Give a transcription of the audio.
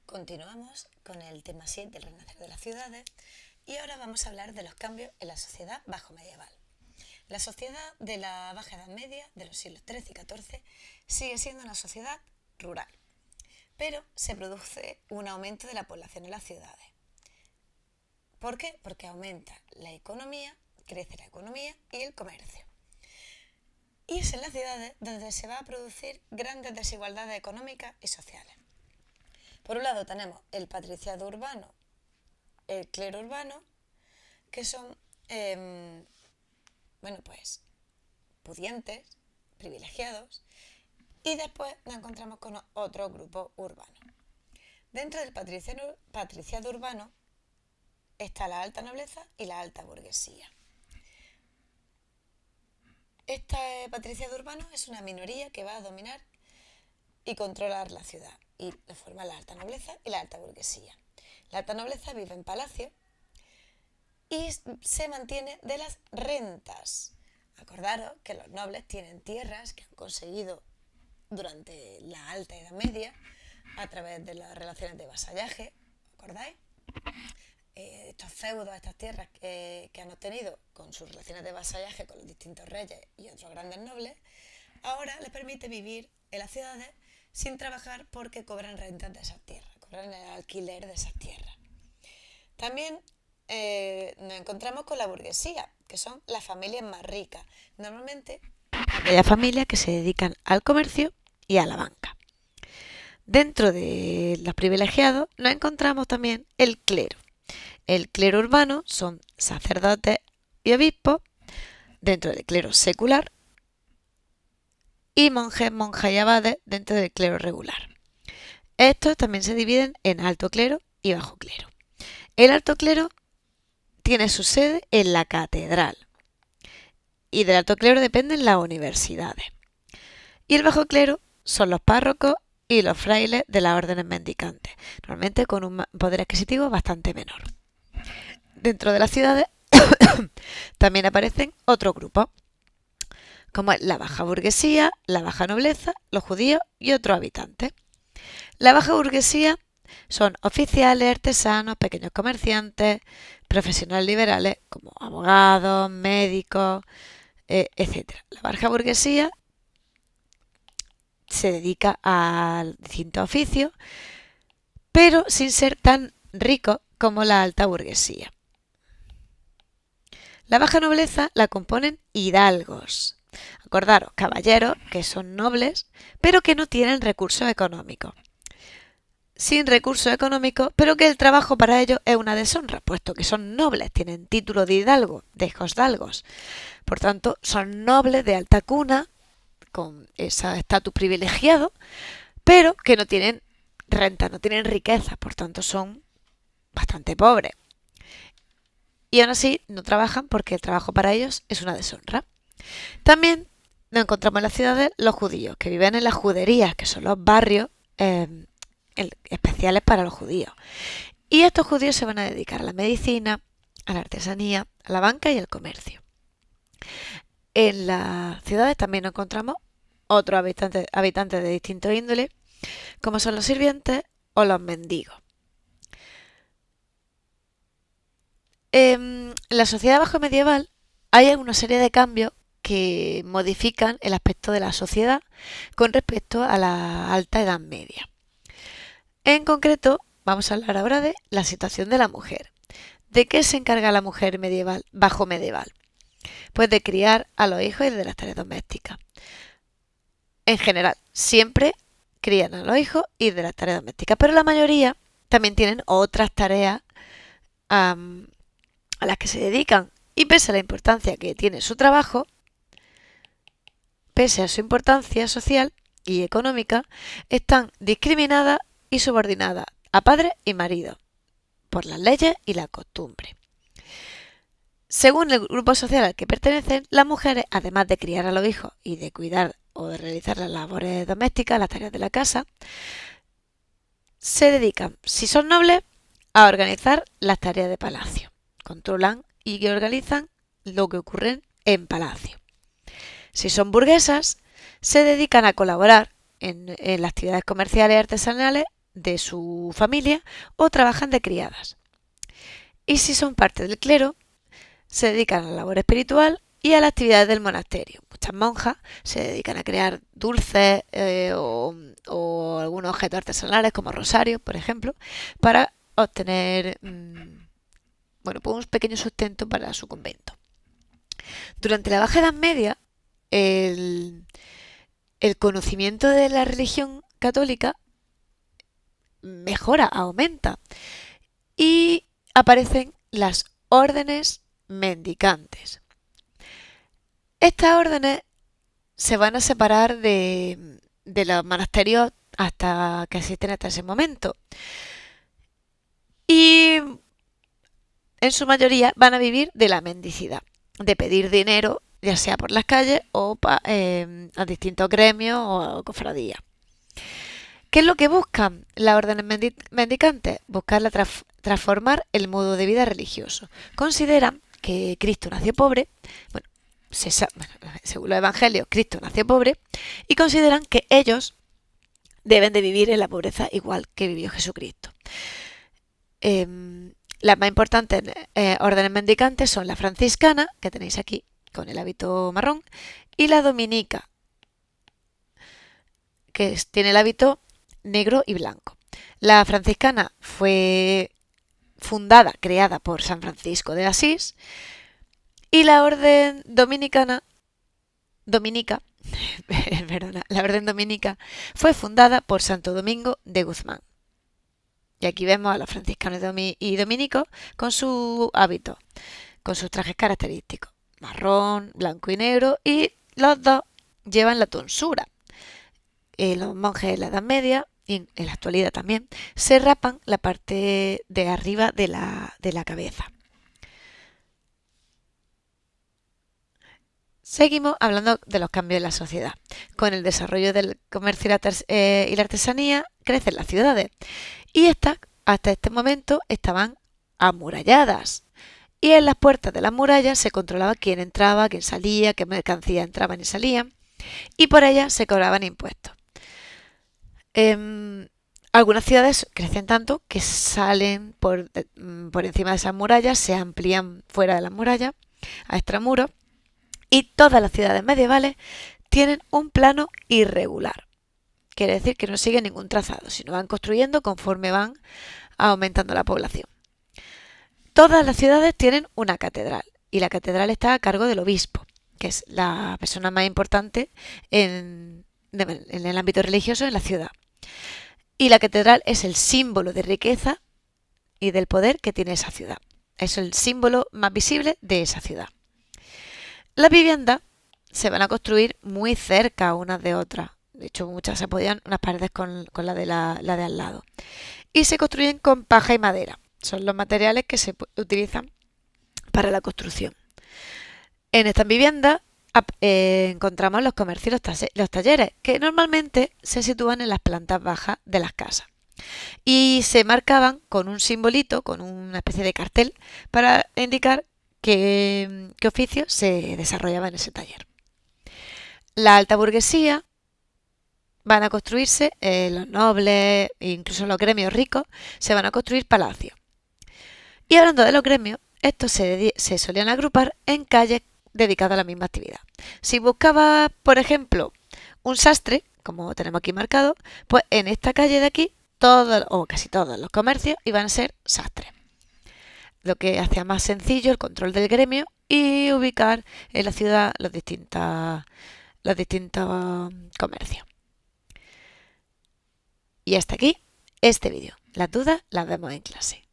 Continuamos con el tema 7 del renacer de las ciudades y ahora vamos a hablar de los cambios en la sociedad bajo medieval. La sociedad de la Baja Edad Media, de los siglos XIII y XIV, sigue siendo una sociedad rural, pero se produce un aumento de la población en las ciudades. ¿Por qué? Porque aumenta la economía, crece la economía y el comercio. Y es en las ciudades donde se va a producir grandes desigualdades económicas y sociales. Por un lado tenemos el patriciado urbano, el clero urbano, que son, pudientes, privilegiados, y después nos encontramos con otro grupo urbano. Dentro del patriciado urbano está la alta nobleza y la alta burguesía. Este patriciado urbano es una minoría que va a dominar y controlar la ciudad, y lo forman la alta nobleza y la alta burguesía. La alta nobleza vive en palacio y se mantiene de las rentas. Acordaros que los nobles tienen tierras que han conseguido durante la Alta Edad Media a través de las relaciones de vasallaje, ¿acordáis? Estos feudos, estas tierras que han obtenido con sus relaciones de vasallaje con los distintos reyes y otros grandes nobles, ahora les permite vivir en las ciudades sin trabajar porque cobran rentas de esas tierras, cobran el alquiler de esas tierras. También nos encontramos con la burguesía, que son las familias más ricas, normalmente aquellas familias que se dedican al comercio y a la banca. Dentro de los privilegiados nos encontramos también el clero. El clero urbano son sacerdotes y obispos, dentro del clero secular, y monjes, monjas y abades dentro del clero regular. Estos también se dividen en alto clero y bajo clero. El alto clero tiene su sede en la catedral y del alto clero dependen las universidades. Y el bajo clero son los párrocos y los frailes de las órdenes mendicantes, normalmente con un poder adquisitivo bastante menor. Dentro de las ciudades también aparecen otros grupos, como es la baja burguesía, la baja nobleza, los judíos y otros habitantes. La baja burguesía son oficiales, artesanos, pequeños comerciantes, profesionales liberales como abogados, médicos, etc. La baja burguesía se dedica a distintos oficios, pero sin ser tan rico como la alta burguesía. La baja nobleza la componen hidalgos. Acordaros, caballeros que son nobles, pero que no tienen recursos económicos. Sin recursos económicos, pero que el trabajo para ellos es una deshonra, puesto que son nobles, tienen título de hidalgo, de hijosdalgos. Por tanto, son nobles de alta cuna, con ese estatus privilegiado, pero que no tienen renta, no tienen riqueza, por tanto son bastante pobres. Y aún así no trabajan porque el trabajo para ellos es una deshonra. También nos encontramos en las ciudades los judíos, que viven en las juderías, que son los barrios especiales para los judíos. Y estos judíos se van a dedicar a la medicina, a la artesanía, a la banca y al comercio. En las ciudades también nos encontramos otros habitantes de distintos índoles, como son los sirvientes o los mendigos. En la sociedad bajo medieval hay una serie de cambios que modifican el aspecto de la sociedad con respecto a la Alta Edad Media. En concreto, vamos a hablar ahora de la situación de la mujer. ¿De qué se encarga la mujer medieval, bajo medieval? Pues de criar a los hijos y de las tareas domésticas. En general, siempre crían a los hijos y de las tareas domésticas, pero la mayoría también tienen otras tareas a las que se dedican, y pese a la importancia que tiene su trabajo, pese a su importancia social y económica, están discriminadas y subordinadas a padre y marido por las leyes y la costumbre. Según el grupo social al que pertenecen, las mujeres, además de criar a los hijos y de cuidar o de realizar las labores domésticas, las tareas de la casa, se dedican, si son nobles, a organizar las tareas de palacio. Controlan y organizan lo que ocurre en palacio. Si son burguesas, se dedican a colaborar en las actividades comerciales y artesanales de su familia o trabajan de criadas. Y si son parte del clero, se dedican a la labor espiritual y a las actividades del monasterio. Muchas monjas se dedican a crear dulces o algunos objetos artesanales como rosarios, por ejemplo, para obtener pues un pequeño sustento para su convento. Durante la Baja Edad Media, el conocimiento de la religión católica mejora, aumenta, y aparecen las órdenes mendicantes. Estas órdenes se van a separar de los monasterios hasta que existen hasta ese momento. Y en su mayoría van a vivir de la mendicidad, de pedir dinero, ya sea por las calles o a distintos gremios o cofradías. ¿Qué es lo que buscan las órdenes mendicantes? Buscar transformar el modo de vida religioso. Consideran que Cristo nació pobre, según los evangelios, Cristo nació pobre, y consideran que ellos deben de vivir en la pobreza igual que vivió Jesucristo. Las más importantes órdenes mendicantes son la franciscana, que tenéis aquí con el hábito marrón, y la dominica, que tiene el hábito negro y blanco. La franciscana fue creada por San Francisco de Asís, y la orden dominica fue fundada por Santo Domingo de Guzmán. Y aquí vemos a los franciscanos y dominicos con su hábito, con sus trajes característicos, marrón, blanco y negro, y los dos llevan la tonsura. Los monjes de la Edad Media, y en la actualidad también, se rapan la parte de arriba de la cabeza. Seguimos hablando de los cambios en la sociedad. Con el desarrollo del comercio y la artesanía, crecen las ciudades. Y estas, hasta este momento, estaban amuralladas. Y en las puertas de las murallas se controlaba quién entraba, quién salía, qué mercancías entraban y salían. Y por ellas se cobraban impuestos. Algunas ciudades crecen tanto que salen por encima de esas murallas, se amplían fuera de las murallas, a extramuros. Y todas las ciudades medievales tienen un plano irregular. Quiere decir que no siguen ningún trazado, sino van construyendo conforme van aumentando la población. Todas las ciudades tienen una catedral, y la catedral está a cargo del obispo, que es la persona más importante en el ámbito religioso en la ciudad. Y la catedral es el símbolo de riqueza y del poder que tiene esa ciudad. Es el símbolo más visible de esa ciudad. Las viviendas se van a construir muy cerca unas de otras. De hecho, muchas se apoyan unas paredes con la de al lado. Y se construyen con paja y madera. Son los materiales que se utilizan para la construcción. En estas viviendas encontramos los comercios y los talleres, que normalmente se sitúan en las plantas bajas de las casas. Y se marcaban con un simbolito, con una especie de cartel, para indicar qué oficio se desarrollaba en ese taller. La alta burguesía van a construirse, los nobles e incluso los gremios ricos, se van a construir palacios. Y hablando de los gremios, estos se solían agrupar en calles dedicadas a la misma actividad. Si buscaba, por ejemplo, un sastre, como tenemos aquí marcado, pues en esta calle de aquí, todos o casi todos los comercios iban a ser sastres, lo que hacía más sencillo el control del gremio y ubicar en la ciudad los distintos comercios. Y hasta aquí este vídeo. Las dudas las vemos en clase.